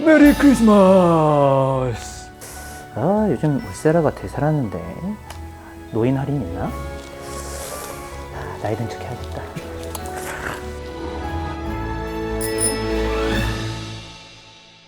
메리 크리스마스. 아, 요즘 울세라가 되살았는데 노인 할인 있나? 나이 든 척 해야겠다.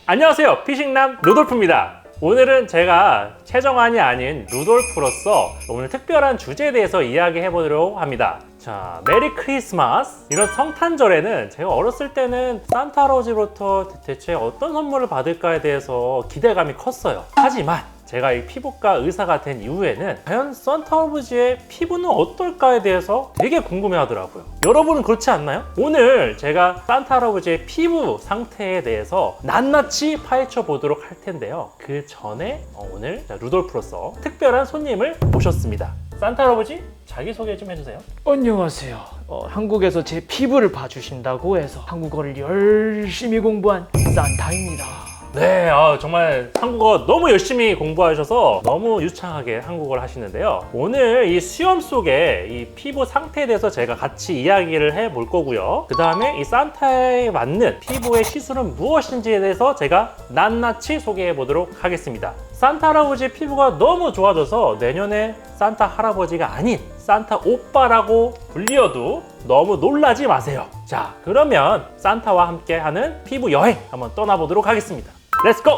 안녕하세요, 피식남 루돌프입니다. 오늘은 제가 최정환이 아닌 루돌프로서 오늘 특별한 주제에 대해서 이야기해 보도록 합니다. 자, 메리 크리스마스. 이런 성탄절에는 제가 어렸을 때는 산타 할아버지로부터 대체 어떤 선물을 받을까에 대해서 기대감이 컸어요. 하지만 제가 이 피부과 의사가 된 이후에는 과연 산타 할아버지의 피부는 어떨까에 대해서 되게 궁금해 하더라고요. 여러분은 그렇지 않나요? 오늘 제가 산타 할아버지의 피부 상태에 대해서 낱낱이 파헤쳐 보도록 할 텐데요. 그 전에 오늘 루돌프로서 특별한 손님을 모셨습니다. 산타 할아버지 자기소개 좀 해주세요. 안녕하세요. 한국에서 제 피부를 봐주신다고 해서 한국어를 열심히 공부한 산타입니다. 네, 정말 한국어 너무 열심히 공부하셔서 너무 유창하게 한국어를 하시는데요. 오늘 이 수염 속의 이 피부 상태에 대해서 제가 같이 이야기를 해볼 거고요. 그 다음에 이 산타에 맞는 피부의 시술은 무엇인지에 대해서 제가 낱낱이 소개해 보도록 하겠습니다. 산타 할아버지 피부가 너무 좋아져서 내년에 산타 할아버지가 아닌 산타 오빠라고 불리어도 너무 놀라지 마세요. 자, 그러면 산타와 함께 하는 피부 여행 한번 떠나보도록 하겠습니다. 렛츠고!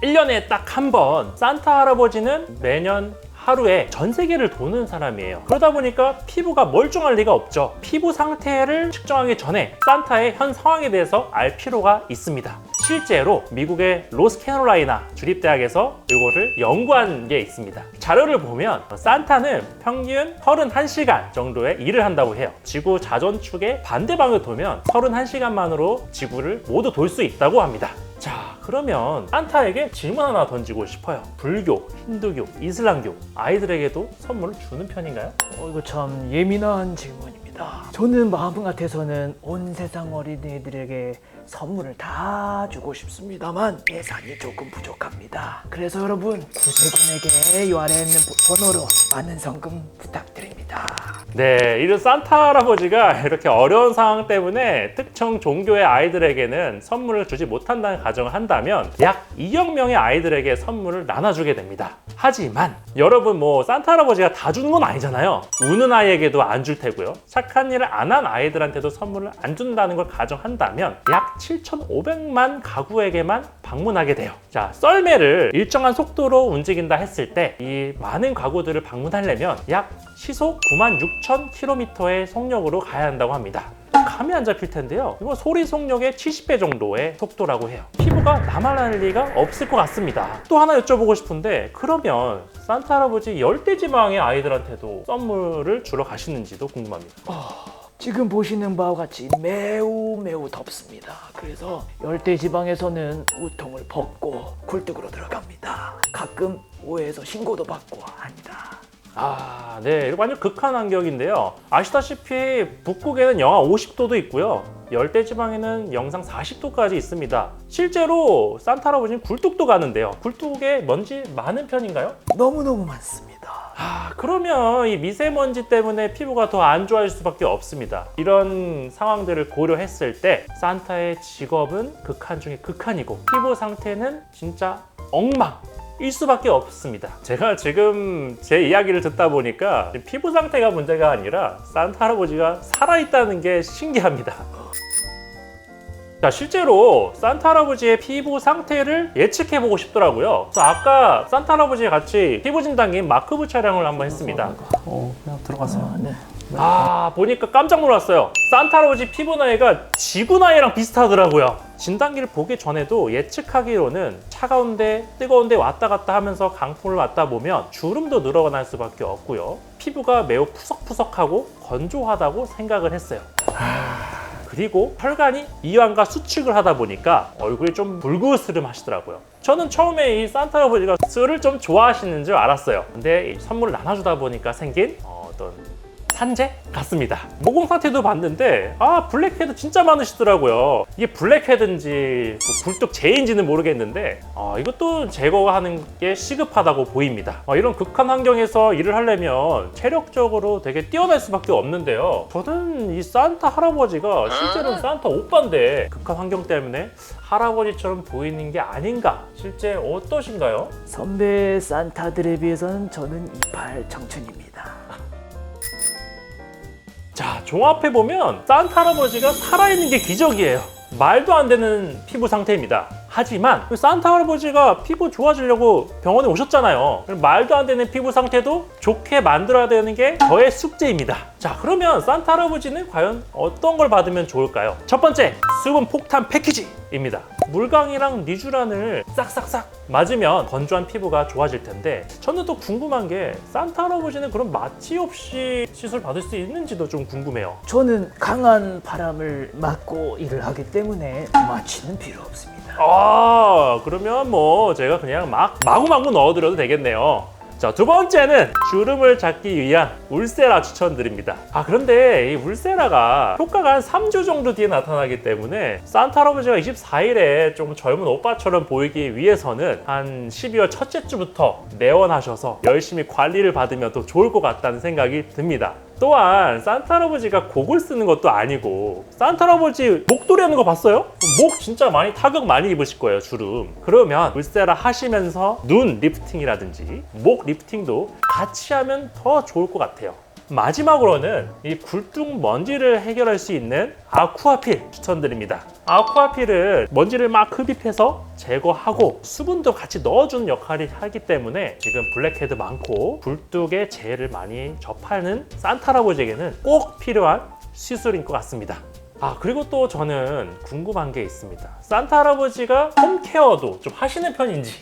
1년에 딱 한 번 산타 할아버지는 매년 하루에 전 세계를 도는 사람이에요. 그러다 보니까 피부가 멀쩡할 리가 없죠. 피부 상태를 측정하기 전에 산타의 현 상황에 대해서 알 필요가 있습니다. 실제로 미국의 로스캐롤라이나 주립대학에서 이거를 연구한 게 있습니다. 자료를 보면 산타는 평균 31시간 정도의 일을 한다고 해요. 지구 자전축의 반대방을 돌면 31시간만으로 지구를 모두 돌 수 있다고 합니다. 자, 그러면 산타에게 질문 하나 던지고 싶어요. 불교, 힌두교, 이슬람교 아이들에게도 선물을 주는 편인가요? 이거 참 예민한 질문입니다. 저는 마음 같아서는 온 세상 어린이들에게 선물을 다 주고 싶습니다만 예산이 조금 부족합니다. 그래서 여러분 구세군에게 이 아래에 있는 번호로 많은 성금 부탁드립니다. 네, 이런 산타 할아버지가 이렇게 어려운 상황 때문에 특정 종교의 아이들에게는 선물을 주지 못한다는 가정을 한다면 약 2억 명의 아이들에게 선물을 나눠주게 됩니다. 하지만 여러분 산타 할아버지가 다 주는 건 아니잖아요. 우는 아이에게도 안 줄 테고요. 착한 일을 안 한 아이들한테도 선물을 안 준다는 걸 가정한다면 약 7,500만 가구에게만 방문하게 돼요. 자, 썰매를 일정한 속도로 움직인다 했을 때 이 많은 가구들을 방문하려면 약 시속 96,000km의 속력으로 가야 한다고 합니다. 감이 안 잡힐 텐데요. 이건 소리 속력의 70배 정도의 속도라고 해요. 피부가 나만할 리가 없을 것 같습니다. 또 하나 여쭤보고 싶은데 그러면 산타 할아버지 열대지방의 아이들한테도 선물을 주러 가시는지도 궁금합니다. 지금 보시는 바와 같이 매우 덥습니다. 그래서 열대지방에서는 우통을 벗고 굴뚝으로 들어갑니다. 가끔 오해해서 신고도 받고 합니다. 네, 이거 완전 극한 환경인데요. 아시다시피 북극에는 영하 50도도 있고요. 열대지방에는 영상 40도까지 있습니다. 실제로 산타 할아버지는 굴뚝도 가는데요. 굴뚝에 먼지 많은 편인가요? 너무너무 많습니다. 그러면 이 미세먼지 때문에 피부가 더 안 좋아질 수밖에 없습니다. 이런 상황들을 고려했을 때 산타의 직업은 극한 중에 극한이고 피부 상태는 진짜 엉망 일 수밖에 없습니다. 제가 지금 제 이야기를 듣다 보니까 피부 상태가 문제가 아니라 산타 할아버지가 살아있다는 게 신기합니다. 자, 실제로 산타 할아버지의 피부 상태를 예측해보고 싶더라고요. 그래서 아까 산타 할아버지 같이 피부 진단기인 마크부 촬영을 한번 했습니다. 그냥 들어가세요. 네. 보니까 깜짝 놀랐어요. 산타 할아버지 피부 나이가 지구 나이랑 비슷하더라고요. 진단기를 보기 전에도 예측하기로는 차가운데 뜨거운데 왔다 갔다 하면서 강풍을 맞다 보면 주름도 늘어날 수밖에 없고요. 피부가 매우 푸석푸석하고 건조하다고 생각을 했어요. 그리고 혈관이 이완과 수축을 하다 보니까 얼굴이 좀 불그스름 하시더라고요. 저는 처음에 이 산타 할아버지가 술을 좀 좋아하시는 줄 알았어요. 근데 이 선물을 나눠주다 보니까 생긴 어떤 산재 같습니다. 모공 상태도 봤는데 블랙헤드 진짜 많으시더라고요. 이게 블랙헤드인지 굴뚝 재인지는 모르겠는데 이것도 제거하는 게 시급하다고 보입니다. 이런 극한 환경에서 일을 하려면 체력적으로 되게 뛰어날 수밖에 없는데요. 저는 이 산타 할아버지가 실제로는 산타 오빠인데 극한 환경 때문에 할아버지처럼 보이는 게 아닌가? 실제 어떠신가요? 선배 산타들에 비해서는 저는 이팔 청춘입니다. 자, 종합해보면 산타 할아버지가 살아있는 게 기적이에요. 말도 안 되는 피부 상태입니다. 하지만 산타 할아버지가 피부 좋아지려고 병원에 오셨잖아요. 말도 안 되는 피부 상태도 좋게 만들어야 되는 게 저의 숙제입니다. 자, 그러면 산타 할아버지는 과연 어떤 걸 받으면 좋을까요? 첫 번째, 수분 폭탄 패키지입니다. 물광이랑 리쥬란을 싹싹싹 맞으면 건조한 피부가 좋아질 텐데, 저는 또 궁금한 게 산타 할아버지는 그런 마취 없이 시술 받을 수 있는지도 좀 궁금해요. 저는 강한 바람을 맞고 일을 하기 때문에 마취는 필요 없습니다. 그러면 뭐 제가 그냥 마구마구 넣어드려도 되겠네요. 자, 두 번째는 주름을 잡기 위한 울세라 추천드립니다. 그런데 이 울세라가 효과가 한 3주 정도 뒤에 나타나기 때문에 산타 할아버지가 24일에 좀 젊은 오빠처럼 보이기 위해서는 한 12월 첫째 주부터 내원하셔서 열심히 관리를 받으면 더 좋을 것 같다는 생각이 듭니다. 또한 산타 할아버지가 곡을 쓰는 것도 아니고, 산타 할아버지 목도리 하는 거 봤어요? 목 진짜 많이 타격 많이 입으실 거예요, 주름. 그러면 울세라 하시면서 눈 리프팅이라든지 목 리프팅도 같이 하면 더 좋을 것 같아요. 마지막으로는 이 굴뚝 먼지를 해결할 수 있는 아쿠아필 추천드립니다. 아쿠아필은 먼지를 막 흡입해서 제거하고 수분도 같이 넣어주는 역할을 하기 때문에 지금 블랙헤드 많고 굴뚝에 재해를 많이 접하는 산타 할아버지에게는 꼭 필요한 시술인 것 같습니다. 그리고 또 저는 궁금한 게 있습니다. 산타 할아버지가 홈케어도 좀 하시는 편인지.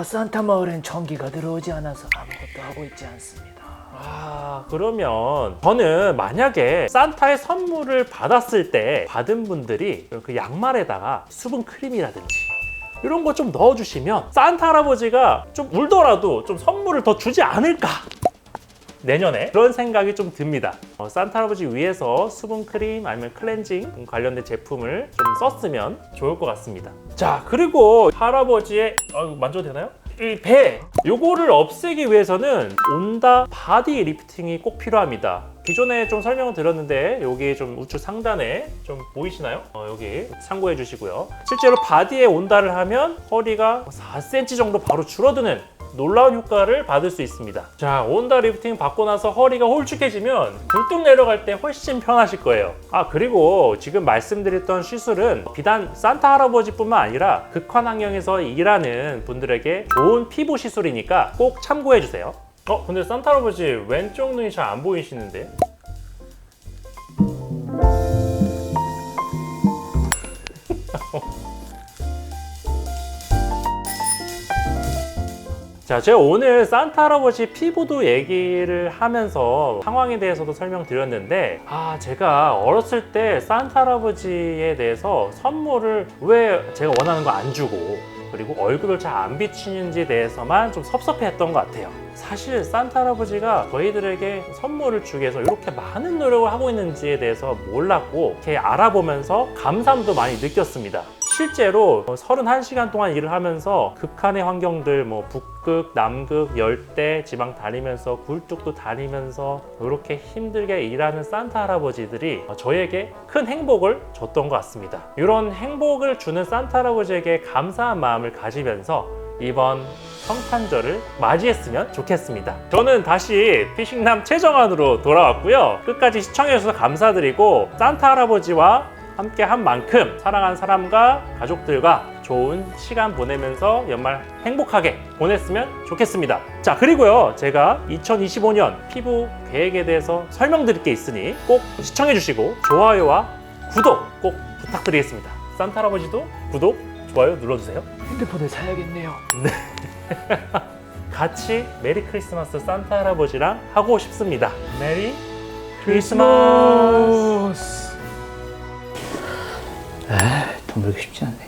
산타 마을엔 전기가 들어오지 않아서 아무것도 하고 있지 않습니다. 그러면 저는 만약에 산타의 선물을 받았을 때 받은 분들이 그 양말에다가 수분 크림이라든지 이런 거 좀 넣어주시면 산타 할아버지가 좀 울더라도 좀 선물을 더 주지 않을까? 내년에 그런 생각이 좀 듭니다. 산타 할아버지 위해서 수분 크림 아니면 클렌징 관련된 제품을 좀 썼으면 좋을 것 같습니다. 자, 그리고 할아버지의 만져도 되나요? 이 배! 요거를 없애기 위해서는 온다 바디 리프팅이 꼭 필요합니다. 기존에 좀 설명을 드렸는데 여기 좀 우측 상단에 좀 보이시나요? 여기 참고해 주시고요. 실제로 바디에 온다를 하면 허리가 4cm 정도 바로 줄어드는 놀라운 효과를 받을 수 있습니다. 자, 온다 리프팅 받고 나서 허리가 홀쭉해지면 굴뚝 내려갈 때 훨씬 편하실 거예요. 그리고 지금 말씀드렸던 시술은 비단 산타 할아버지뿐만 아니라 극한 환경에서 일하는 분들에게 좋은 피부 시술이니까 꼭 참고해 주세요. 근데 산타 할아버지 왼쪽 눈이 잘 안 보이시는데? 자, 제가 오늘 산타 할아버지 피부도 얘기를 하면서 상황에 대해서도 설명드렸는데 제가 어렸을 때 산타 할아버지에 대해서 선물을 왜 제가 원하는 거 안 주고 그리고 얼굴을 잘 안 비추는지에 대해서만 좀 섭섭해했던 것 같아요. 사실 산타 할아버지가 저희들에게 선물을 주기 위해서 이렇게 많은 노력을 하고 있는지에 대해서 몰랐고 이렇게 알아보면서 감사함도 많이 느꼈습니다. 실제로 31시간 동안 일을 하면서 극한의 환경들 북극, 남극, 열대, 지방 다니면서 굴뚝도 다니면서 이렇게 힘들게 일하는 산타 할아버지들이 저에게 큰 행복을 줬던 것 같습니다. 이런 행복을 주는 산타 할아버지에게 감사한 마음을 가지면서 이번 성탄절을 맞이했으면 좋겠습니다. 저는 다시 피싱남 최정환으로 돌아왔고요. 끝까지 시청해주셔서 감사드리고 산타 할아버지와 함께 한 만큼 사랑하는 사람과 가족들과 좋은 시간 보내면서 연말 행복하게 보냈으면 좋겠습니다. 자, 그리고요, 제가 2025년 피부 계획에 대해서 설명드릴 게 있으니 꼭 시청해 주시고 좋아요와 구독 꼭 부탁드리겠습니다. 산타 할아버지도 구독, 좋아요 눌러주세요. 핸드폰을 사야겠네요. 같이 메리 크리스마스 산타 할아버지랑 하고 싶습니다. 메리 크리스마스. 돈 벌기 쉽지 않네.